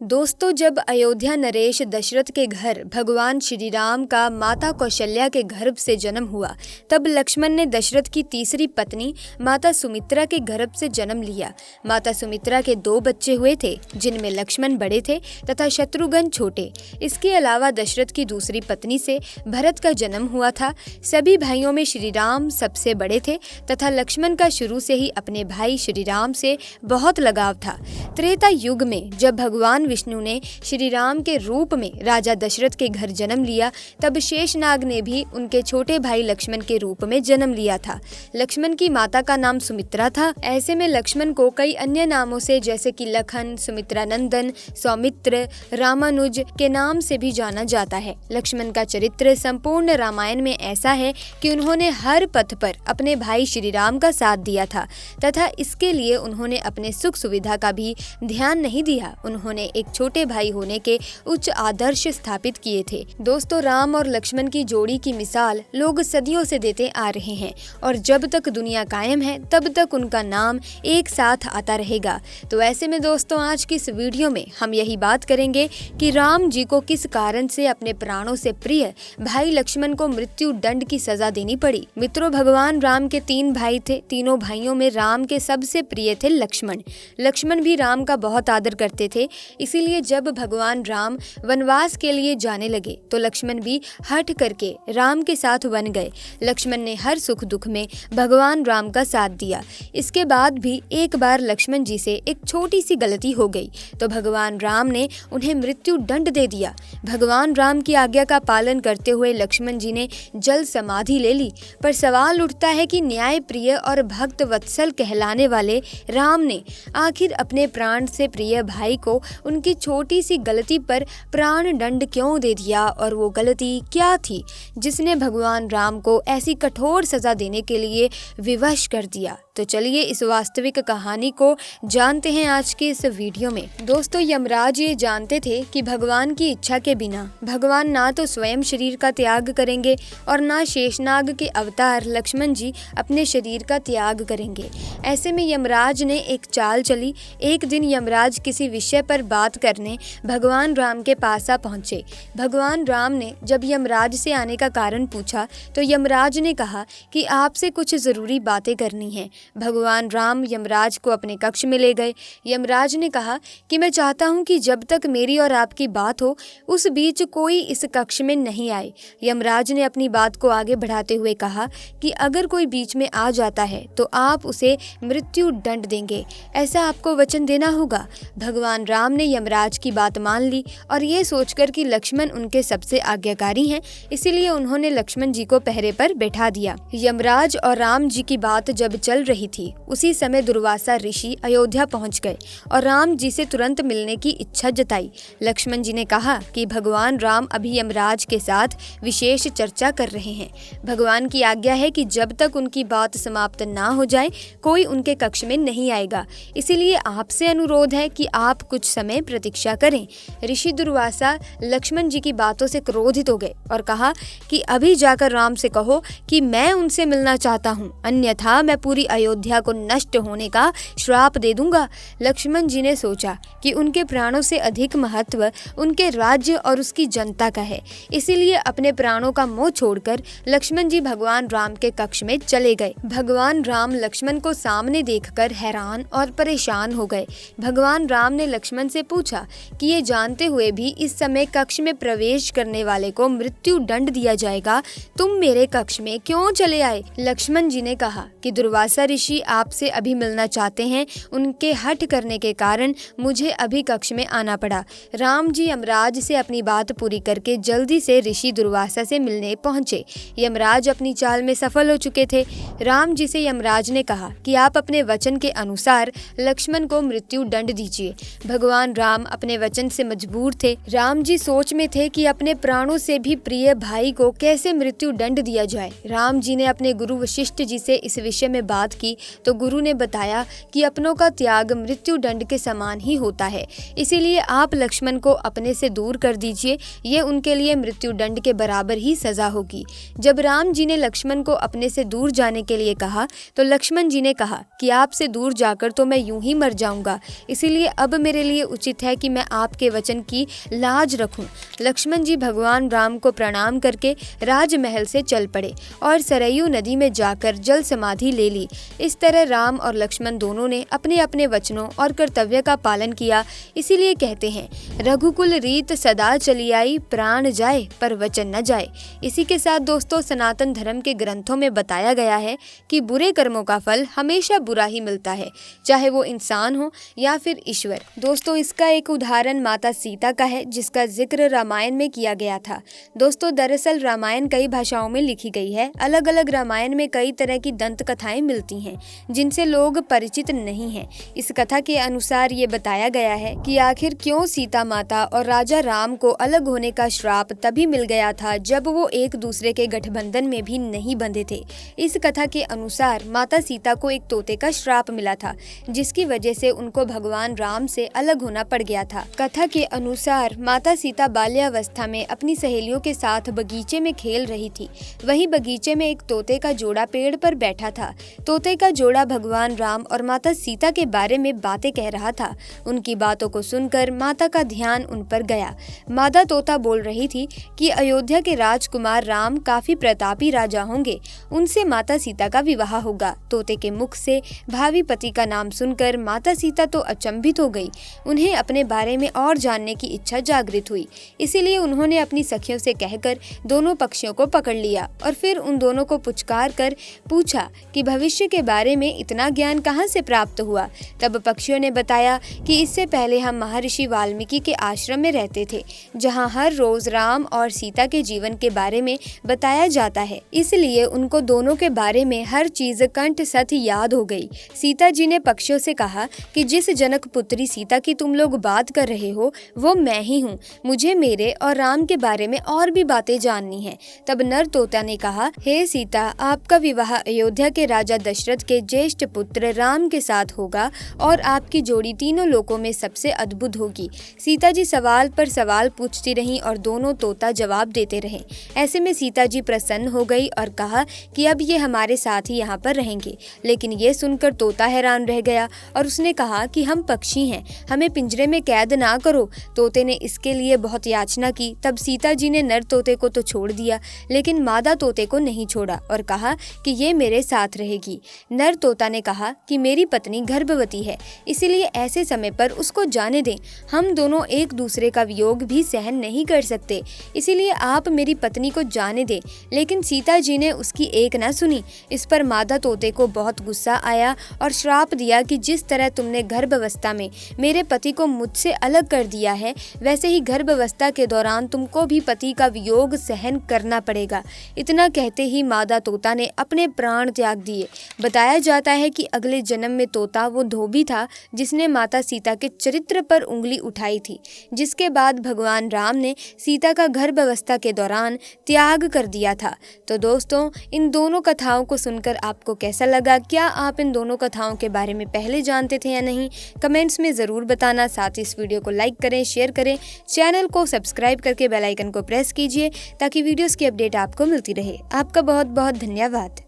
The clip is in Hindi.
दोस्तों, जब अयोध्या नरेश दशरथ के घर भगवान श्री राम का माता कौशल्या के गर्भ से जन्म हुआ, तब लक्ष्मण ने दशरथ की तीसरी पत्नी माता सुमित्रा के गर्भ से जन्म लिया। माता सुमित्रा के 2 बच्चे हुए थे, जिनमें लक्ष्मण बड़े थे तथा शत्रुघ्न छोटे। इसके अलावा दशरथ की दूसरी पत्नी से भरत का जन्म हुआ था। सभी भाइयों में श्री राम सबसे बड़े थे तथा लक्ष्मण का शुरू से ही अपने भाई श्री राम से बहुत लगाव था। त्रेता युग में जब भगवान विष्णु ने श्री राम के रूप में राजा दशरथ के घर जन्म लिया, तब शेषनाग ने भी उनके छोटे भाई लक्ष्मण के रूप में जन्म लिया था। लक्ष्मण की माता का नाम सुमित्रा था। ऐसे में लक्ष्मण को कई अन्य नामों से जैसे कि लखन, सुमित्रा नंदन, सौमित्र, रामानुज के नाम से भी जाना जाता है। लक्ष्मण का चरित्र संपूर्ण रामायण में ऐसा है कि उन्होंने हर पथ पर अपने भाई श्री राम का साथ दिया था तथा इसके लिए उन्होंने अपने सुख सुविधा का भी ध्यान नहीं दिया। उन्होंने एक छोटे भाई होने के उच्च आदर्श स्थापित किए थे। दोस्तों, राम और लक्ष्मण की जोड़ी की मिसाल लोग सदियों से देते आ रहे हैं और जब तक दुनिया कायम है तब तक उनका नाम एक साथ आता रहेगा। तो ऐसे में दोस्तों, आज की इस वीडियो में हम यही बात करेंगे कि राम जी को किस कारण से अपने प्राणों से प्रिय भाई लक्ष्मण को मृत्यु दंड की सजा देनी पड़ी। मित्रों, भगवान राम के 3 भाई थे। तीनों भाइयों में राम के सबसे प्रिय थे लक्ष्मण। लक्ष्मण भी राम का बहुत आदर करते थे। इसीलिए जब भगवान राम वनवास के लिए जाने लगे तो लक्ष्मण भी हठ करके राम के साथ वन गए। लक्ष्मण ने हर सुख दुख में भगवान राम का साथ दिया। इसके बाद भी एक बार लक्ष्मण जी से एक छोटी सी गलती हो गई तो भगवान राम ने उन्हें मृत्यु दंड दे दिया। भगवान राम की आज्ञा का पालन करते हुए लक्ष्मण जी ने जल समाधि ले ली। पर सवाल उठता है कि न्याय प्रिय और भक्त वत्सल कहलाने वाले राम ने आखिर अपने प्राण से प्रिय भाई को उनकी छोटी सी गलती पर प्राण दंड क्यों दे दिया, और वो गलती क्या थी जिसने भगवान राम को ऐसी कठोर सजा देने के लिए विवश कर दिया। तो चलिए इस वास्तविक कहानी को जानते हैं आज के इस वीडियो में। दोस्तों, यमराज ये जानते थे कि भगवान की इच्छा के बिना भगवान ना तो स्वयं शरीर का त्याग करेंगे और ना शेषनाग के अवतार लक्ष्मण जी अपने शरीर का त्याग करेंगे। ऐसे में यमराज ने एक चाल चली। एक दिन यमराज किसी विषय पर बात करने भगवान राम के पास आ पहुंचे। भगवान राम ने जब यमराज से आने का कारण पूछा तो यमराज ने कहा कि आपसे कुछ जरूरी बातें करनी है। भगवान राम यमराज को अपने कक्ष में ले गए। यमराज ने कहा कि मैं चाहता हूं कि जब तक मेरी और आपकी बात हो उस बीच कोई इस कक्ष में नहीं आए। यमराज ने अपनी बात को आगे बढ़ाते हुए कहा कि अगर कोई बीच में आ जाता है तो आप उसे मृत्यु दंड देंगे। ऐसा आपको वचन देना होगा। भगवान राम ने यमराज की बात मान ली और ये सोचकर कि लक्ष्मण उनके सबसे आज्ञाकारी हैं, इसीलिए उन्होंने लक्ष्मण जी को पहरे पर बैठा दिया। यमराज और राम जी की बात जब चल रही थी उसी समय दुर्वासा ऋषि अयोध्या पहुंच गए और राम जी से तुरंत मिलने की इच्छा जताई। लक्ष्मण जी ने कहा कि भगवान राम अभी यमराज के साथ विशेष चर्चा कर रहे हैं। भगवान की आज्ञा है कि जब तक उनकी बात समाप्त ना हो जाए कोई उनके कक्ष में नहीं आएगा। इसीलिए आपसे अनुरोध है कि आप कुछ समय प्रतीक्षा करें। ऋषि दुर्वासा लक्ष्मण जी की बातों से क्रोधित हो गए और कहा कि अभी जाकर राम से कहो कि मैं उनसे मिलना चाहता हूँ, अन्यथा मैं पूरी अयोध्या को नष्ट होने का श्राप दे दूंगा। लक्ष्मण जी ने सोचा कि उनके प्राणों से अधिक महत्व उनके राज्य और उसकी जनता का है। इसीलिए अपने प्राणों का मोह छोड़कर लक्ष्मण जी भगवान राम के कक्ष में चले गए। भगवान राम लक्ष्मण को सामने देखकर हैरान और परेशान हो गए। भगवान राम ने लक्ष्मण से पूछा कि ये जानते हुए भी इस समय कक्ष में प्रवेश करने वाले को मृत्यु दंड दिया जाएगा, तुम मेरे कक्ष में क्यों चले आए? लक्ष्मण जी ने कहा कि दुर्वासा ऋषि आपसे अभी मिलना चाहते हैं, उनके हठ करने के कारण मुझे अभी कक्ष में आना पड़ा। राम जी यमराज से अपनी बात पूरी करके जल्दी से ऋषि दुर्वासा से मिलने पहुंचे। यमराज अपनी चाल में सफल हो चुके थे। राम जी से यमराज ने कहा कि आप अपने वचन के अनुसार लक्ष्मण को मृत्यु दंड दीजिए। भगवान राम अपने वचन से मजबूर थे। राम जी सोच में थे कि अपने प्राणों से भी प्रिय भाई को कैसे मृत्यु दंड दिया जाए। राम जी ने अपने गुरु वशिष्ठ जी से इस विषय में बात की तो गुरु ने बताया कि अपनों का त्याग मृत्यु दंड के समान ही होता है, इसीलिए आप लक्ष्मण को अपने से दूर कर दीजिए, ये उनके लिए मृत्यु दंड के बराबर ही सजा होगी। जब राम जी ने लक्ष्मण को अपने से दूर जाने के लिए कहा तो लक्ष्मण जी ने कहा कि आपसे दूर जाकर तो मैं यूं ही मर जाऊंगा, इसीलिए अब मेरे लिए उचित है कि मैं आपके वचन की लाज रखूं। लक्ष्मण जी भगवान राम को प्रणाम करके राजमहल से चल पड़े और सरयू नदी में जाकर जल समाधि ले ली। इस तरह राम और लक्ष्मण दोनों ने अपने अपने वचनों और कर्तव्य का पालन किया। इसीलिए कहते हैं, रघुकुल रीत सदा चली आई, प्राण जाए पर वचन न जाए। इसी के साथ दोस्तों, सनातन धर्म के ग्रंथों में बताया गया है कि बुरे कर्मों का फल हमेशा बुरा ही मिलता है, चाहे वो इंसान हो या फिर ईश्वर। दोस्तों, इसका एक उदाहरण माता सीता का है, जिसका जिक्र रामायण में किया गया था। दोस्तों, दरअसल रामायण कई भाषाओं में लिखी गई है। अलग अलग रामायण में कई तरह की दंत कथाएं मिलती हैं, जिनसे लोग परिचित नहीं हैं। इस कथा के अनुसार ये बताया गया है कि आखिर क्यों सीता माता और राजा राम को अलग होने का श्राप तभी मिल गया था जब वो एक दूसरे के गठबंधन में भी नहीं बंधे थे। इस कथा के अनुसार माता सीता को एक तोते का श्राप मिला था, जिसकी वजह से उनको भगवान राम से अलग होना पड़ गया था। कथा के अनुसार माता सीता बाल्यावस्था में अपनी सहेलियों के साथ बगीचे में खेल रही थी। वहीं बगीचे में एक तोते का जोड़ा पेड़ पर बैठा था। तोते का जोड़ा भगवान राम और माता सीता के बारे में बातें कह रहा था। उनकी बातों को सुनकर माता का ध्यान उन पर गया। मादा तोता बोल रही थी कि अयोध्या के राजकुमार राम काफी प्रतापी राजा होंगे, उनसे माता सीता का विवाह होगा। तोते के मुख से भावी पति का नाम सुनकर माता सीता तो अचंभित हो गई। उन्हें अपने बारे में और जानने की इच्छा जागृत हुई, इसीलिए उन्होंने अपनी सखियों से कहकर दोनों पक्षियों को पकड़ लिया और फिर उन दोनों को पुचकार कर पूछा कि भविष्य के बारे में इतना ज्ञान कहाँ से प्राप्त हुआ। तब पक्षियों ने बताया कि इससे पहले हम महर्षि वाल्मीकि के आश्रम में रहते थे, जहाँ हर रोज राम और सीता के जीवन के बारे में बताया जाता है, इसलिए उनको दोनों के बारे में हर चीज कंठ सत याद हो गई। सीता जी ने पक्षियों से कहा कि जिस जनक पुत्री सीता की तुम लोग बात कर रहे हो वो मैं ही हूँ, मुझे मेरे और राम के बारे में और भी बातें जाननी है। तब नर तोता ने कहा, हे सीता, आपका विवाह अयोध्या के राजा दशरथ के ज्येष्ठ पुत्र राम के साथ होगा और आपकी जोड़ी तीनों लोकों में सबसे अद्भुत होगी। सीता जी सवाल पर सवाल पूछती रहीं और दोनों तोता जवाब देते रहे। ऐसे में सीता जी प्रसन्न हो गई और कहा कि अब ये हमारे साथ ही यहाँ पर रहेंगे। लेकिन ये सुनकर तोता हैरान रह गया और उसने कहा कि हम पक्षी हैं, हमें पिंजरे में कैद ना करो। तोते ने इसके लिए बहुत याचना की। तब सीता जी ने नर तोते को तो छोड़ दिया, लेकिन मादा तोते को नहीं छोड़ा और कहा कि ये मेरे साथ रहेगी। नर तोता ने कहा कि मेरी पत्नी गर्भवती है, इसीलिए ऐसे समय पर उसको जाने दें। हम दोनों एक दूसरे का वियोग भी सहन नहीं कर सकते, इसीलिए आप मेरी पत्नी को जाने दें। लेकिन सीता जी ने उसकी एक न सुनी। इस पर मादा तोते को बहुत गुस्सा आया और श्राप दिया कि जिस तरह तुमने गर्भावस्था में मेरे पति को मुझसे अलग कर दिया है, वैसे ही गर्भावस्था के दौरान तुमको भी पति का वियोग सहन करना पड़ेगा। इतना कहते ही मादा तोता ने अपने प्राण त्याग दिए। बताया जाता है कि अगले जन्म में तोता वो धोबी था जिसने माता सीता के चरित्र पर उंगली उठाई थी, जिसके बाद भगवान राम ने सीता का गर्भावस्था के दौरान त्याग कर दिया था। तो दोस्तों, इन दोनों कथाओं को सुनकर आपको कैसा लगा? क्या आप इन दोनों कथाओं के बारे में पहले जानते थे या नहीं? कमेंट्स में ज़रूर बताना। साथ ही इस वीडियो को लाइक करें, शेयर करें, चैनल को सब्सक्राइब करके बेल आइकन को प्रेस कीजिए ताकि वीडियोस की अपडेट आपको मिलती रहे। आपका बहुत बहुत धन्यवाद।